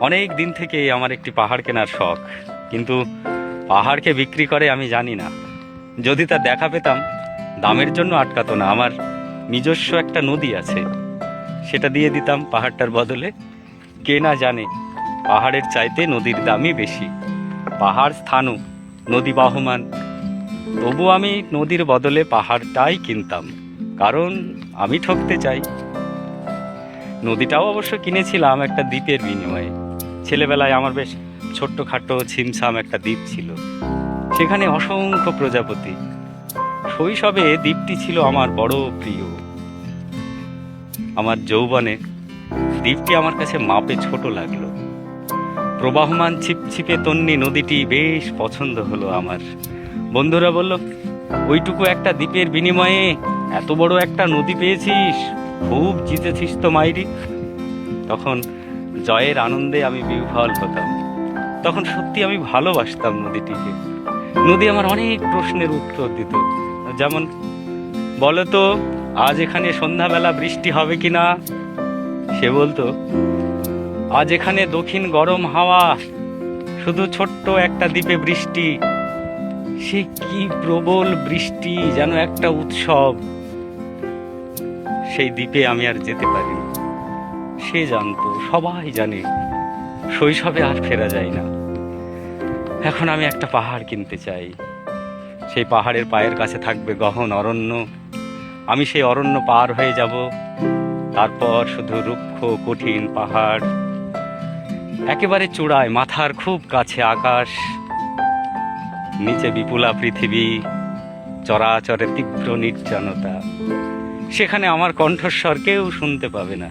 অনেক দিন থেকে আমার একটি পাহাড় কেনার শখ, কিন্তু পাহাড়কে বিক্রি করে আমি জানি না। যদি তা দেখা পেতাম, দামের জন্য আটকাতো না। আমার নিজস্ব একটা নদী আছে, সেটা দিয়ে দিতাম পাহাড়টার বদলে। কে না জানে পাহাড়ের চাইতে নদীর দামই বেশি। পাহাড় স্থানু, নদী বাহমান, তবু আমি নদীর বদলে পাহাড়টাই কিনতাম, কারণ আমি ঠকতে চাই। নদীটাও অবশ্য কিনেছিলাম একটা দ্বীপের বিনিময়ে। ছেলেবেলায় আমার বেশ ছোট্টখাটো ছিমছাম একটা দ্বীপ ছিল, সেখানে অসংখ্য প্রজাপতি। শৈশবে দ্বীপটি ছিল আমার বড় প্রিয়। আমার যৌবনে দ্বীপটি আমার কাছে মাপে ছোট লাগলো। প্রবাহমান ছিপছিপে তন্নি নদীটি বেশ পছন্দ হলো আমার। বন্ধুরা বলল, ওইটুকু একটা দ্বীপের বিনিময়ে এত বড় একটা নদী পেয়েছিস, খুব জিতেছিস তো মাইরি। তখন জয়ের আনন্দে আমি বিহ্বল হতাম। তখন সত্যি আমি ভালোবাসতাম নদীটিকে। নদী আমার অনেক প্রশ্নের উত্তর দিত, যেমন, বলো তো আজ এখানে সন্ধ্যাবেলা বৃষ্টি হবে কি না। সে বলতো, আজ এখানে দক্ষিণ গরম হাওয়া, শুধু ছোট্ট একটা দ্বীপে বৃষ্টি। সে কি প্রবল বৃষ্টি, যেন একটা উৎসব। সেই দ্বীপে আমি আর যেতে পারি। সে জানতো, সবাই জানে, শৈশবে আর ফেরা যায় না। এখন আমি একটা পাহাড় কিনতে চাই। সেই পাহাড়ের পায়ের কাছে থাকবে গহন অরণ্য। আমি সেই অরণ্য পার হয়ে যাব, তারপর শুধু রুক্ষ কঠিন পাহাড়, একেবারে চূড়ায় মাথার খুব কাছে আকাশ, নিচে বিপুলা পৃথিবী, চরাচরে তীব্র নির্জনতা। সেখানে আমার কণ্ঠস্বর কেউ শুনতে পাবে না।